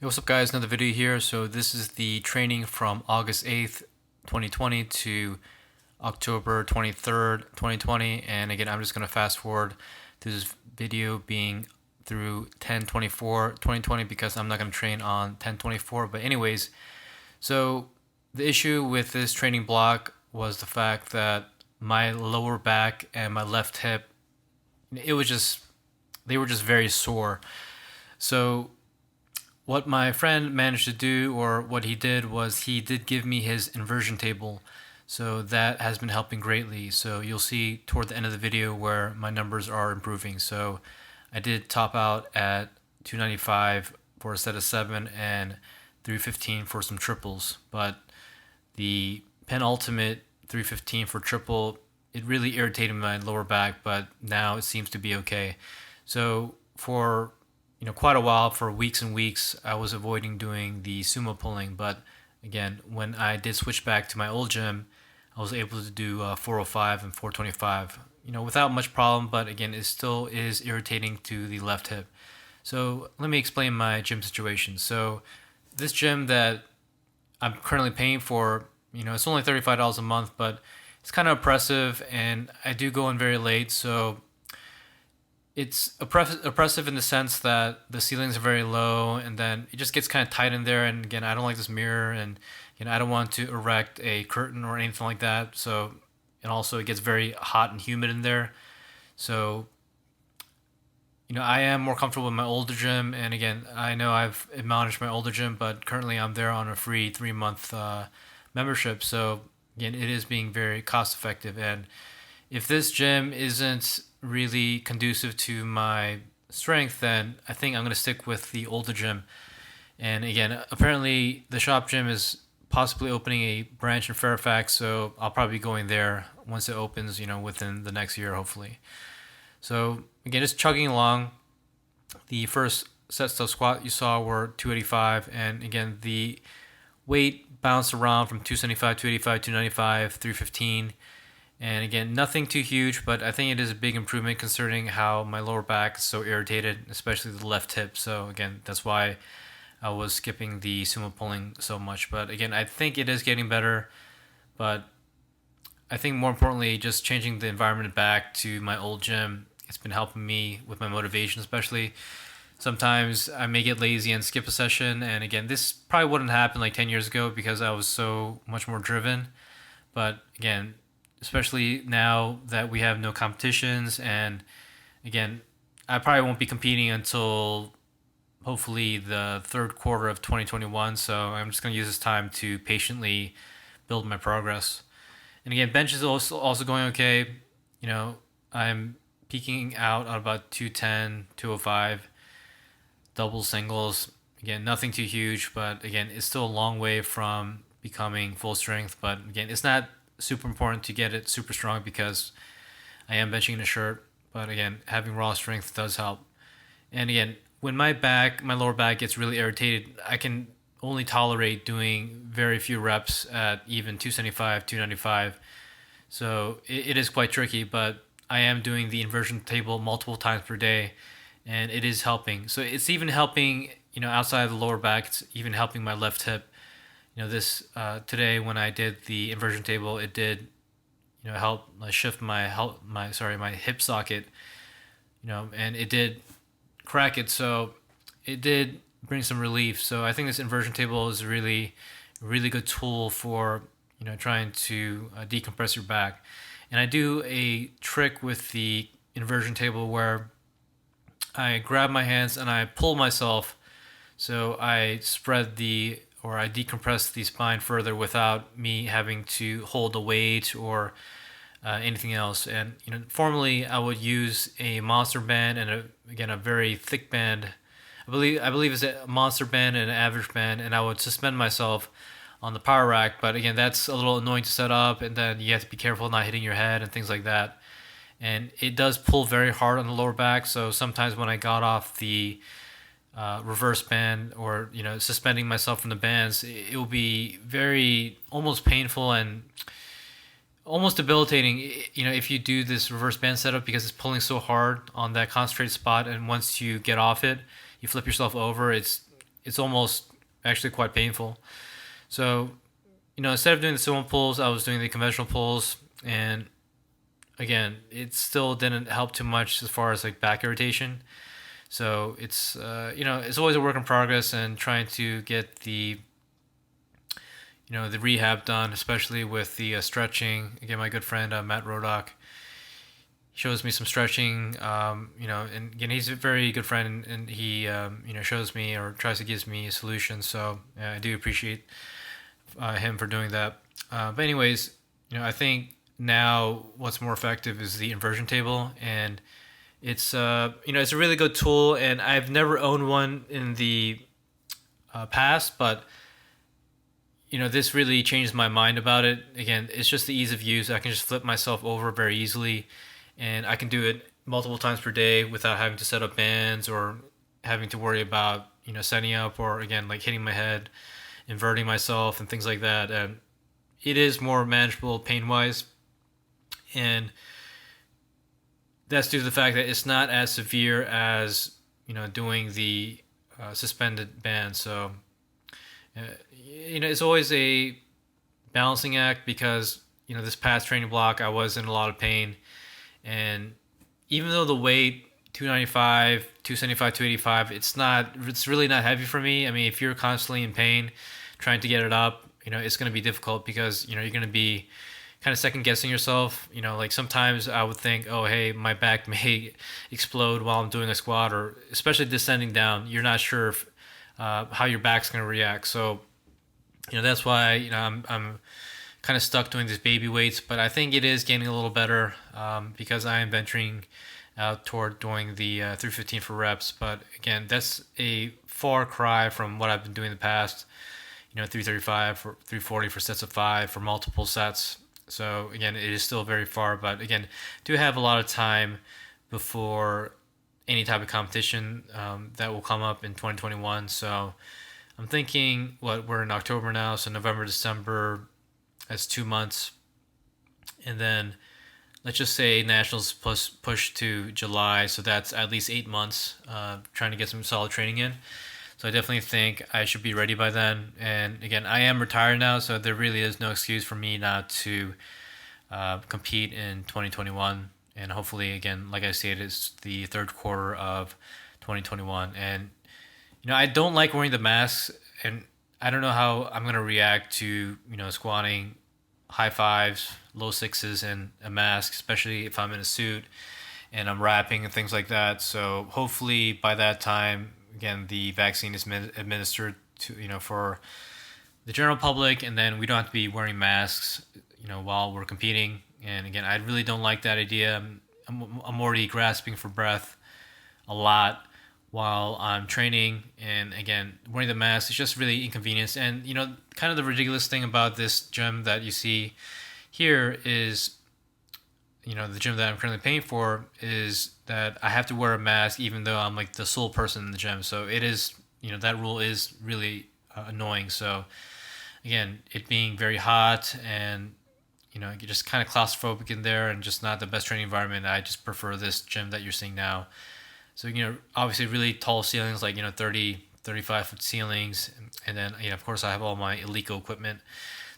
Hey, what's up guys, another video here. So this is the training from August 8th, 2020 to October 23rd, 2020. And again, I'm just going to fast forward to this video being through 10/24, 2020 because I'm not going to train on 10/24. But anyways, so the issue with this training block was the fact that my lower back and my left hip, they were just very sore. So what my friend managed to do, or what he did, was he did give me his inversion table. So that has been helping greatly. So you'll see toward the end of the video where my numbers are improving. So I did top out at 295 for a set of 7 and 315 for some triples. But the penultimate 315 for triple, it really irritated my lower back, but now it seems to be okay. So for quite a while, for weeks and weeks, I was avoiding doing the sumo pulling. But again, when I did switch back to my old gym, I was able to do 405 and 425, without much problem. But again, it still is irritating to the left hip. So let me explain my gym situation. So this gym that I'm currently paying for, it's only $35 a month, but it's kind of oppressive, and I do go in very late. So it's oppressive in the sense that the ceilings are very low, and then it just gets kind of tight in there. And again, I don't like this mirror, and I don't want to erect a curtain or anything like that. So, and also it gets very hot and humid in there. So, I am more comfortable in my older gym, and again, I know I've admonished my older gym, but currently I'm there on a free 3-month membership. So again, it is being very cost effective, and if this gym isn't really conducive to my strength, then I think I'm going to stick with the older gym. And again, apparently the shop gym is possibly opening a branch in Fairfax, so I'll probably be going there once it opens, within the next year, hopefully. So again, just chugging along. The first sets of squat you saw were 285, and again, the weight bounced around from 275, 285, 295, 315. And again, nothing too huge, but I think it is a big improvement considering how my lower back is so irritated, especially the left hip. So again, that's why I was skipping the sumo pulling so much. But again, I think it is getting better. But I think more importantly, just changing the environment back to my old gym, it's been helping me with my motivation, especially. Sometimes I may get lazy and skip a session. And again, this probably wouldn't happen like 10 years ago because I was so much more driven. But again, especially now that we have no competitions, and again, I probably won't be competing until hopefully the third quarter of 2021. So I'm just going to use this time to patiently build my progress. And again, bench is also going okay. I'm peaking out at about 210, 205, doubles, singles. Again, nothing too huge, but again, it's still a long way from becoming full strength. But again, it's not super important to get it super strong because I am benching in a shirt. But again, having raw strength does help. And again, when my lower back gets really irritated, I can only tolerate doing very few reps at even 275, 295. So it is quite tricky, but I am doing the inversion table multiple times per day, and it is helping. So it's even helping, outside of the lower back, it's even helping my left hip. This today when I did the inversion table, it did, help shift my hip socket, and it did crack it, so it did bring some relief. So I think this inversion table is a really good tool for trying to decompress your back. And I do a trick with the inversion table where I grab my hands and I pull myself, so I decompress the spine further without me having to hold a weight or anything else. And formerly I would use a monster band and a very thick band. I believe it's a monster band and an average band, and I would suspend myself on the power rack. But again, that's a little annoying to set up, and then you have to be careful not hitting your head and things like that. And it does pull very hard on the lower back. So sometimes when I got off the reverse band, or suspending myself from the bands, it will be very almost painful and almost debilitating, if you do this reverse band setup, because it's pulling so hard on that concentrated spot, and once you get off it, you flip yourself over. It's it's almost actually quite painful. So, instead of doing the sumo pulls, I was doing the conventional pulls, and again, it still didn't help too much as far as like back irritation. So it's always a work in progress, and trying to get the rehab done, especially with the stretching. Again, my good friend Matt Rodock shows me some stretching. And again, he's a very good friend, and he shows me or tries to give me a solution. So I do appreciate him for doing that. But anyways, I think now what's more effective is the inversion table, and it's a really good tool. And I've never owned one in the past, but this really changed my mind about it. Again, it's just the ease of use. I can just flip myself over very easily, and I can do it multiple times per day without having to set up bands or having to worry about setting up, or again, like hitting my head, inverting myself, and things like that. And it is more manageable pain wise, and that's due to the fact that it's not as severe as doing the suspended band. So it's always a balancing act, because this past training block I was in a lot of pain, and even though the weight 295, 275, 285, it's really not heavy for me. I mean, if you're constantly in pain trying to get it up, it's going to be difficult, because you're going to be kind of second guessing yourself. Like sometimes I would think, oh hey, my back may explode while I'm doing a squat, or especially descending down, you're not sure if, how your back's going to react. So that's why I'm kind of stuck doing these baby weights, but I think it is getting a little better, because I am venturing out toward doing the 315 for reps. But again, that's a far cry from what I've been doing in the past. 335 for 340 for sets of 5 for multiple sets. So again, it is still very far, but again, do have a lot of time before any type of competition that will come up in 2021. So I'm thinking, we're in October now, so November, December, that's 2 months. And then let's just say Nationals plus push to July, so that's at least 8 months, trying to get some solid training in. So I definitely think I should be ready by then. And again, I am retired now, so there really is no excuse for me not to compete in 2021. And hopefully, again, like I said, it's the third quarter of 2021. And I don't like wearing the masks, and I don't know how I'm gonna react to squatting high fives, low sixes, and a mask, especially if I'm in a suit and I'm rapping and things like that. So hopefully by that time, again, the vaccine is administered to for the general public, and then we don't have to be wearing masks while we're competing. And again, I really don't like that idea. I'm already grasping for breath a lot while I'm training, and again, wearing the mask is just really inconvenience. And kind of the ridiculous thing about this gym that you see here is, the gym that I'm currently paying for, is that I have to wear a mask even though I'm like the sole person in the gym. So it is, that rule is really annoying. So again, it being very hot, and you're just kind of claustrophobic in there, and just not the best training environment. I just prefer this gym that you're seeing now. So obviously really tall ceilings, like 30, 35-foot ceilings, and then of course I have all my Eleiko equipment.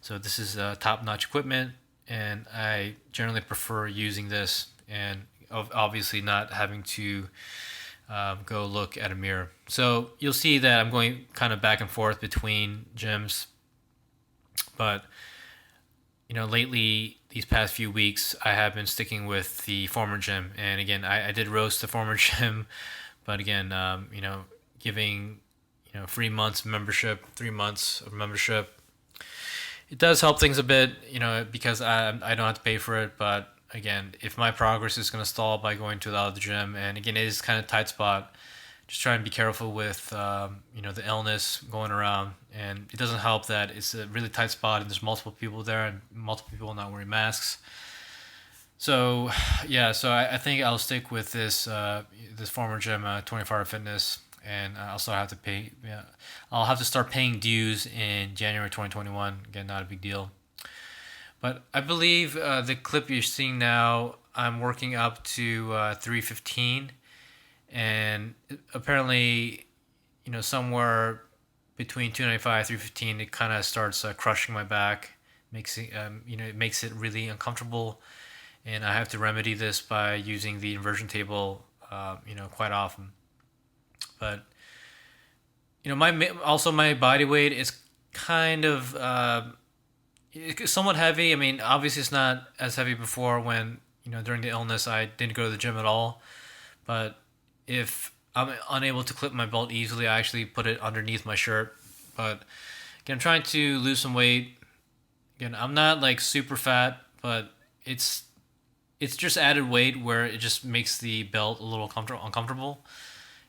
So this is top-notch equipment, and I generally prefer using this, and obviously not having to go look at a mirror. So you'll see that I'm going kind of back and forth between gyms, but lately, these past few weeks, I have been sticking with the former gym. And again, I did roast the former gym, but again, giving 3 months of membership, it does help things a bit, because I don't have to pay for it. But again, if my progress is going to stall by going to the other gym, and again, it is kind of a tight spot, just try and be careful with the illness going around. And it doesn't help that it's a really tight spot, and there's multiple people there, and multiple people not wearing masks. So yeah, so I think I'll stick with this former gym, 24 Hour Fitness, and I'll have to start paying dues in January 2021. Again, not a big deal. But I believe the clip you're seeing now, I'm working up to 315, and apparently, somewhere between 295 315, it kind of starts crushing my back, makes it it makes it really uncomfortable, and I have to remedy this by using the inversion table quite often. But my body weight is kind of somewhat heavy. I mean, obviously it's not as heavy before when during the illness I didn't go to the gym at all. But if I'm unable to clip my belt easily, I actually put it underneath my shirt. But again, I'm trying to lose some weight. Again, I'm not like super fat, but it's just added weight where it just makes the belt a little uncomfortable.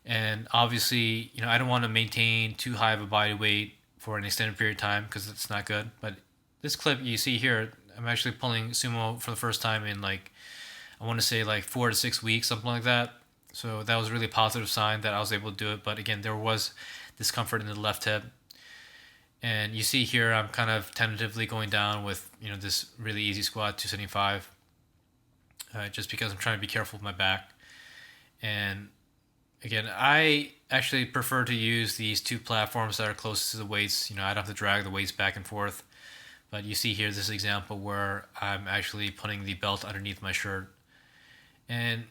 And obviously, I don't want to maintain too high of a body weight for an extended period of time because it's not good. But this clip you see here, I'm actually pulling sumo for the first time in like, I want to say like 4 to 6 weeks, something like that. So that was a really positive sign that I was able to do it. But again, there was discomfort in the left hip. And you see here, I'm kind of tentatively going down with, this really easy squat, 275, just because I'm trying to be careful with my back. And again, I actually prefer to use these two platforms that are closest to the weights. I don't have to drag the weights back and forth. But you see here this example where I'm actually putting the belt underneath my shirt. And,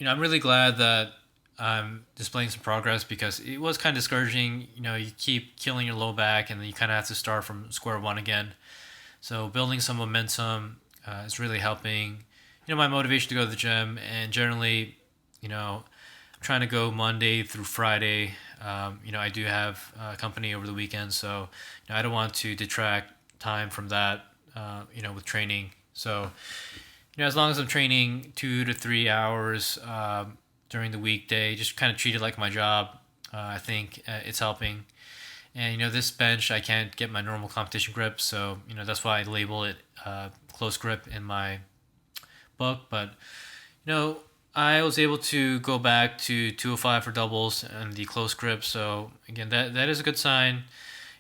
I'm really glad that I'm displaying some progress because it was kind of discouraging. You keep killing your low back and then you kind of have to start from square one again. So building some momentum is really helping, my motivation to go to the gym. And generally, I'm trying to go Monday through Friday. I do have company over the weekend, so I don't want to detract time from that, with training. So, as long as I'm training 2 to 3 hours during the weekday, just kind of treat it like my job. I think it's helping. And this bench, I can't get my normal competition grip, so that's why I label it close grip in my book. But I was able to go back to 205 for doubles and the close grip. So again, that is a good sign.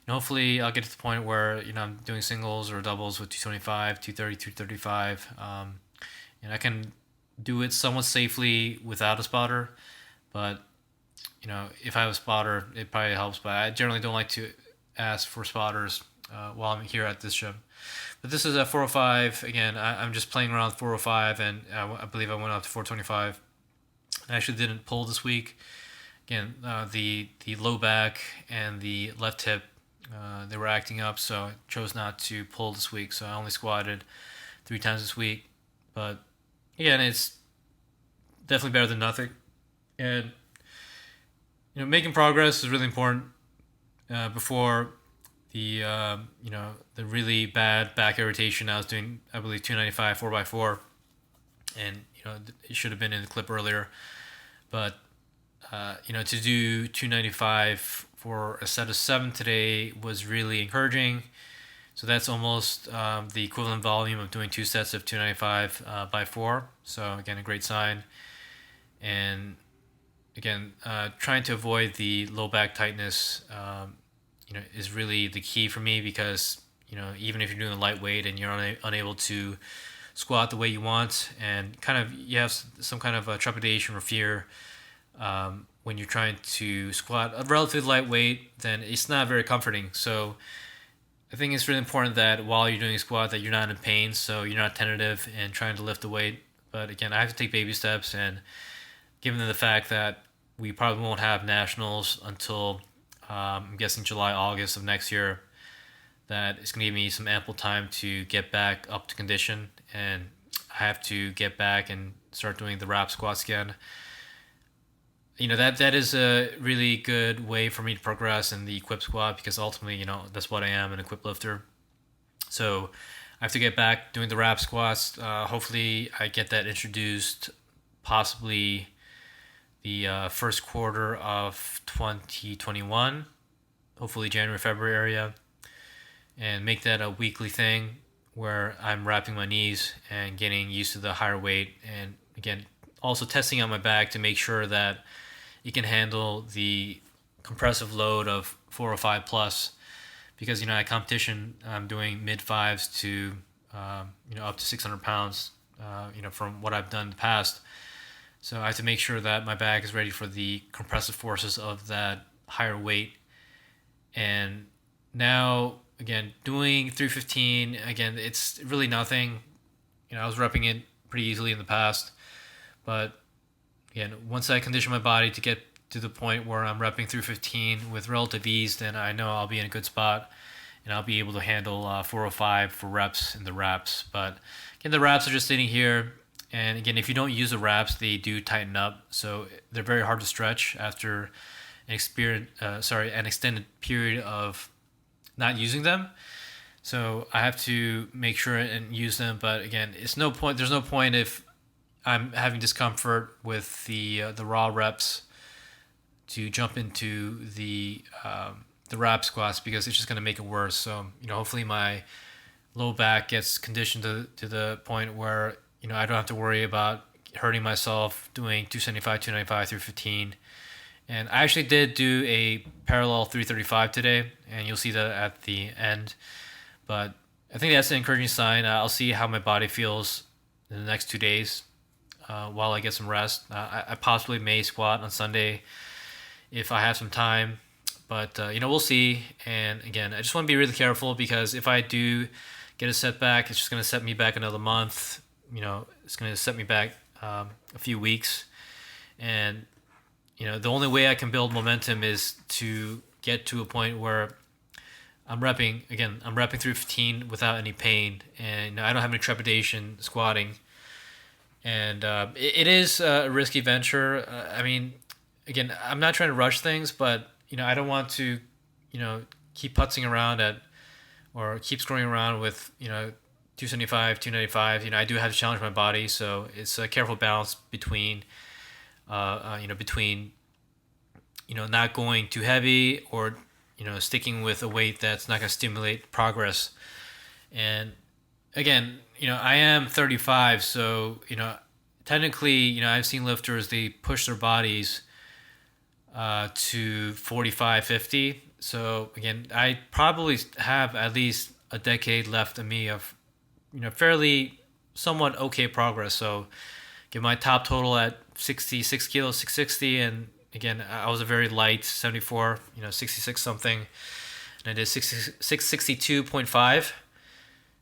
Hopefully I'll get to the point where I'm doing singles or doubles with 225, 230, 235, and I can do it somewhat safely without a spotter. But if I have a spotter, it probably helps. But I generally don't like to ask for spotters while I'm here at this gym. But this is a 405. Again, I'm just playing around with 405, and I believe I went up to 425. I actually didn't pull this week. Again, the low back and the left hip, they were acting up, so I chose not to pull this week. So I only squatted 3 times this week. But again, it's definitely better than nothing. And making progress is really important. Before the really bad back irritation, I was doing, I believe, 295 4x4, and it should have been in the clip earlier. But to do 295 for a set of 7 today was really encouraging. So that's almost the equivalent volume of doing 2 sets of 295 by 4. So again, a great sign. And again, trying to avoid the low back tightness, is really the key for me because even if you're doing a lightweight and you're unable to squat the way you want, and kind of you have some kind of a trepidation or fear when you're trying to squat a relatively lightweight, then it's not very comforting. So I think it's really important that while you're doing a squat that you're not in pain, so you're not tentative and trying to lift the weight. But again, I have to take baby steps, and given the fact that we probably won't have nationals until I'm guessing July, August of next year, that it's going to give me some ample time to get back up to condition, and I have to get back and start doing the wrap squats again. That is a really good way for me to progress in the equip squat because ultimately, that's what I am, an equip lifter. So I have to get back doing the wrap squats. Hopefully I get that introduced possibly the first quarter of 2021, hopefully January, February area, and make that a weekly thing where I'm wrapping my knees and getting used to the higher weight, and again, also testing out my back to make sure that it can handle the compressive load of 405 plus, because at competition I'm doing mid fives to up to 600 pounds, from what I've done in the past. So I have to make sure that my back is ready for the compressive forces of that higher weight. And now, again, doing 315, again, it's really nothing. I was repping it pretty easily in the past. But again, once I condition my body to get to the point where I'm repping 315 with relative ease, then I know I'll be in a good spot and I'll be able to handle 405 for reps in the wraps. But again, the wraps are just sitting here. And again, if you don't use the wraps, they do tighten up. So they're very hard to stretch after an extended period of not using them. So I have to make sure and use them. But again, it's no point. There's no point if I'm having discomfort with the raw reps to jump into the wrap squats, because it's just going to make it worse. So hopefully my low back gets conditioned to the point where I don't have to worry about hurting myself doing 275, 295, 315. And I actually did do a parallel 335 today, and you'll see that at the end. But I think that's an encouraging sign. I'll see how my body feels in the next 2 days while I get some rest. I possibly may squat on Sunday if I have some time, but we'll see. And again, I just want to be really careful, because if I do get a setback, it's just going to set me back another month. It's going to set me back a few weeks. And the only way I can build momentum is to get to a point where I'm repping 315 without any pain, and I don't have any trepidation squatting. And it is a risky venture. Again, I'm not trying to rush things, but I don't want to keep putzing around or keep screwing around with 275, 295. I do have to challenge my body, so it's a careful balance between not going too heavy or sticking with a weight that's not going to stimulate progress. And again, I am 35, so technically, I've seen lifters, they push their bodies to 45, 50. So again, I probably have at least a decade left of me of fairly somewhat okay progress. So get my top total at 66 kilos, 660, and again, I was a very light 74, 66 something, and I did 662.5.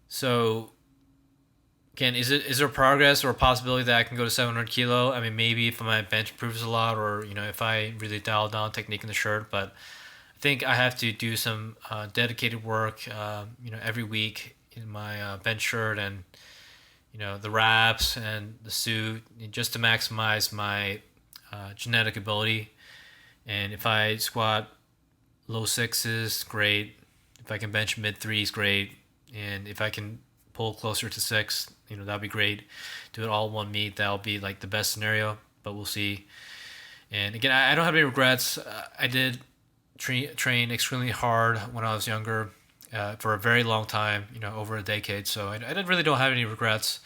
So again, is there progress or a possibility that I can go to 700 kilo? Maybe if my bench improves a lot, or if I really dial down technique in the shirt. But I think I have to do some dedicated work, every week in my bench shirt and the wraps and the suit, just to maximize my genetic ability. And if I squat low sixes, great. If I can bench mid threes, great. And if I can pull closer to six, that'd be great. Do it all in one meet, that'll be like the best scenario, but we'll see. And again, I don't have any regrets. I did train extremely hard when I was younger, for a very long time, over a decade. So I really don't have any regrets.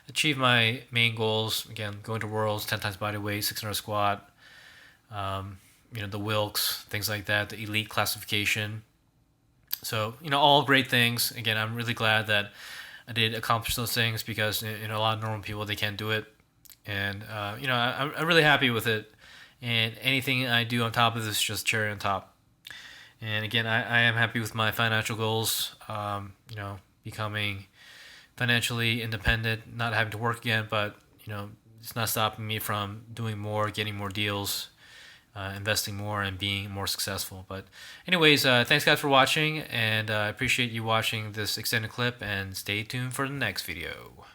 Achieved my main goals. Again, going to Worlds, 10 times body weight, 600 squat, the Wilks, things like that, the elite classification. So, all great things. Again, I'm really glad that I did accomplish those things, because a lot of normal people, they can't do it. And, I'm really happy with it. And anything I do on top of this is just cherry on top. And again, I am happy with my financial goals, becoming financially independent, not having to work again, but, it's not stopping me from doing more, getting more deals, investing more, and being more successful. But anyways, thanks guys for watching, and I appreciate you watching this extended clip, and stay tuned for the next video.